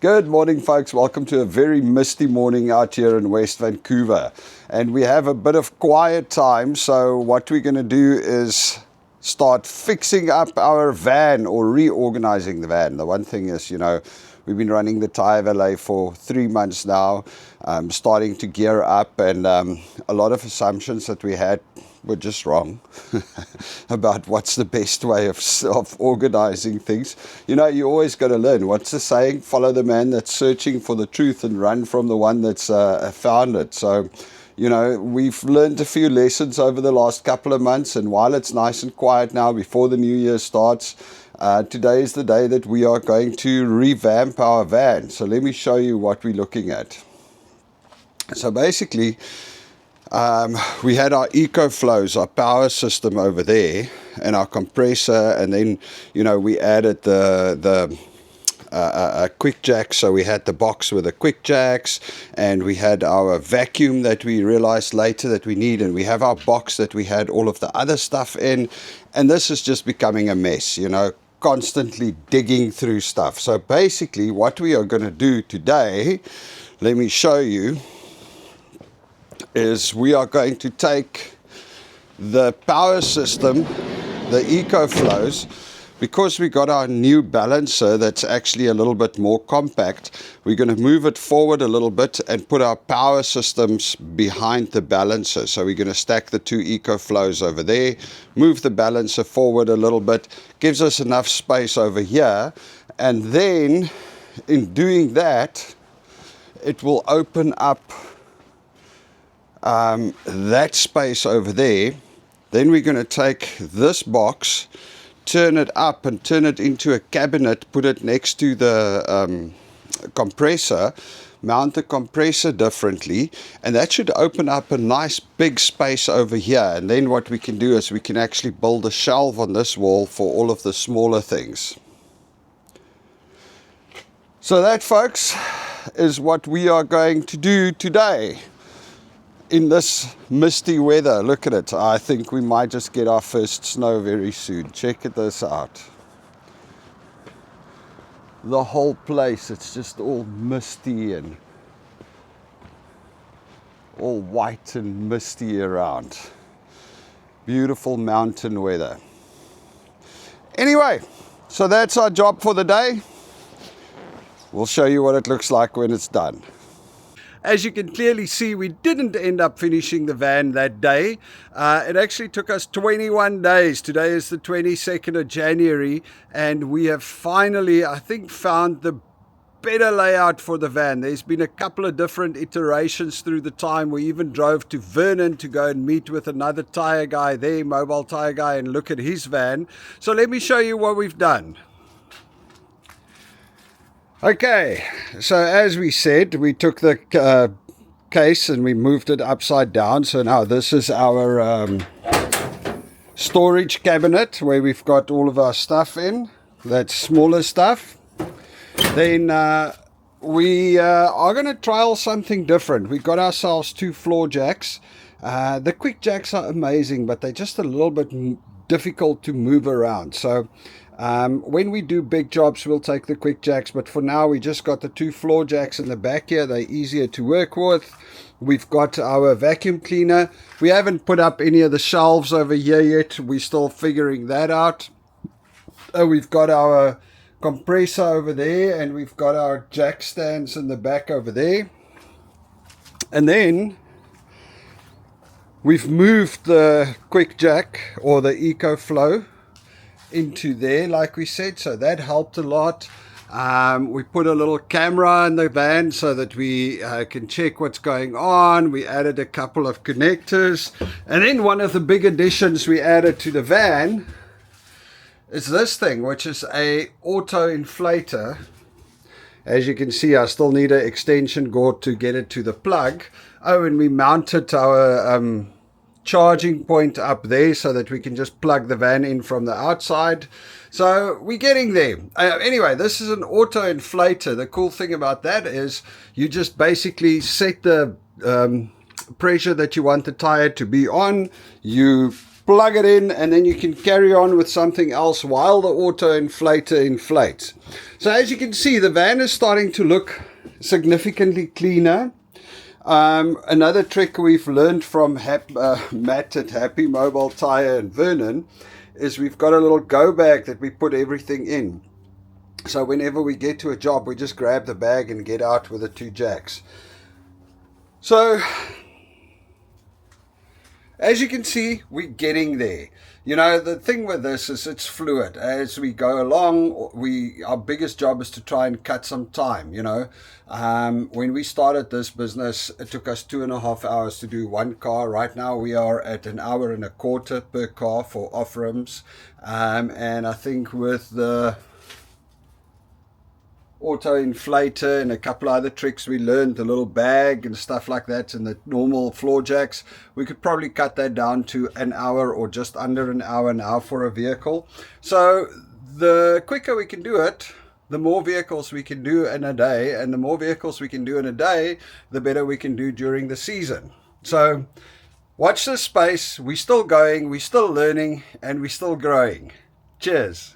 Good morning, folks. Welcome to a very misty morning out here in West Vancouver. And we have a bit of quiet time, so what we're going to do is start fixing up our van or reorganizing the van. The one thing is, we've been running the Tyre valet for 3 months now, starting to gear up, and a lot of assumptions that we had were just wrong about what's the best way of organizing things. You always got to learn. What's the saying? Follow the man that's searching for the truth and run from the one that's found it. So, we've learned a few lessons over the last couple of months, and while it's nice and quiet now before the new year starts, today is the day that we are going to revamp our van. So let me show you what we're looking at. So basically, we had our EcoFlows, our power system over there, and our compressor, and then we added the QuickJacks. So we had the box with the QuickJacks, and we had our vacuum that we realized later that we need, and we have our box that we had all of the other stuff in, and this is just becoming a mess, constantly digging through stuff. So basically what we are going to do today, let me show you, is we are going to take the power system, the EcoFlows, because we got our new balancer that's actually a little bit more compact. We're going to move it forward a little bit and put our power systems behind the balancer. So we're going to stack the two EcoFlows over there, move the balancer forward a little bit, gives us enough space over here, and then in doing that, it will open up that space over there. Then we're going to take this box, turn it up and turn it into a cabinet, put it next to the compressor, mount the compressor differently, and that should open up a nice big space over here. And then what we can do is we can actually build a shelf on this wall for all of the smaller things. So that, folks, is what we are going to do today. In this misty weather, look at it. I think we might just get our first snow very soon. Check this out. The whole place, it's just all misty and all white and misty around. Beautiful mountain weather. Anyway, so that's our job for the day. We'll show you what it looks like when it's done. As you can clearly see, we didn't end up finishing the van that day. It actually took us 21 days. Today is the 22nd of January, and we have finally, I think, found the better layout for the van. There's been a couple of different iterations through the time. We even drove to Vernon to go and meet with another tire guy there, mobile tire guy, and look at his van. So let me show you what we've done. Okay, so as we said, we took the case and we moved it upside down. So now this is our storage cabinet where we've got all of our stuff in, that's smaller stuff. Then we are going to trial something different. We got ourselves 2 floor jacks. The QuickJacks are amazing, but they're just a little bit difficult to move around. So when we do big jobs, we'll take the QuickJacks, but for now we just got the 2 floor jacks in the back here. They're easier to work with. We've got our vacuum cleaner. We haven't put up any of the shelves over here yet. We're still figuring that out. We've got our compressor over there, and we've got our jack stands in the back over there. And then we've moved the QuickJack or the EcoFlow into there, like we said, so that helped a lot. We put a little camera in the van so that we can check what's going on. We added a couple of connectors, and then one of the big additions we added to the van is this thing, which is a auto-inflator. As you can see, I still need an extension cord to get it to the plug. Oh, and we mounted our charging point up there so that we can just plug the van in from the outside. So we're getting there. Anyway, this is an auto-inflator. The cool thing about that is you just basically set the pressure that you want the tire to be on. You plug it in, and then you can carry on with something else while the auto-inflator inflates. So as you can see, the van is starting to look significantly cleaner. Another trick we've learned from Matt at Happy Mobile Tyre and Vernon is we've got a little go bag that we put everything in. So whenever we get to a job, we just grab the bag and get out with the 2 jacks. So as you can see, we're getting there. You know, the thing with this is it's fluid. As we go along, our biggest job is to try and cut some time, you know. When we started this business, it took us 2.5 hours to do 1 car. Right now, we are at 1.25 hours per car for off-rims. And I think with the auto-inflator and a couple other tricks we learned, the little bag and stuff like that, and the normal floor jacks, we could probably cut that down to 1 hour or just under 1 hour now for a vehicle. So the quicker we can do it, the more vehicles we can do in a day, and the more vehicles we can do in a day, the better we can do during the season. So watch this space. We're still going, we're still learning, and we're still growing. Cheers.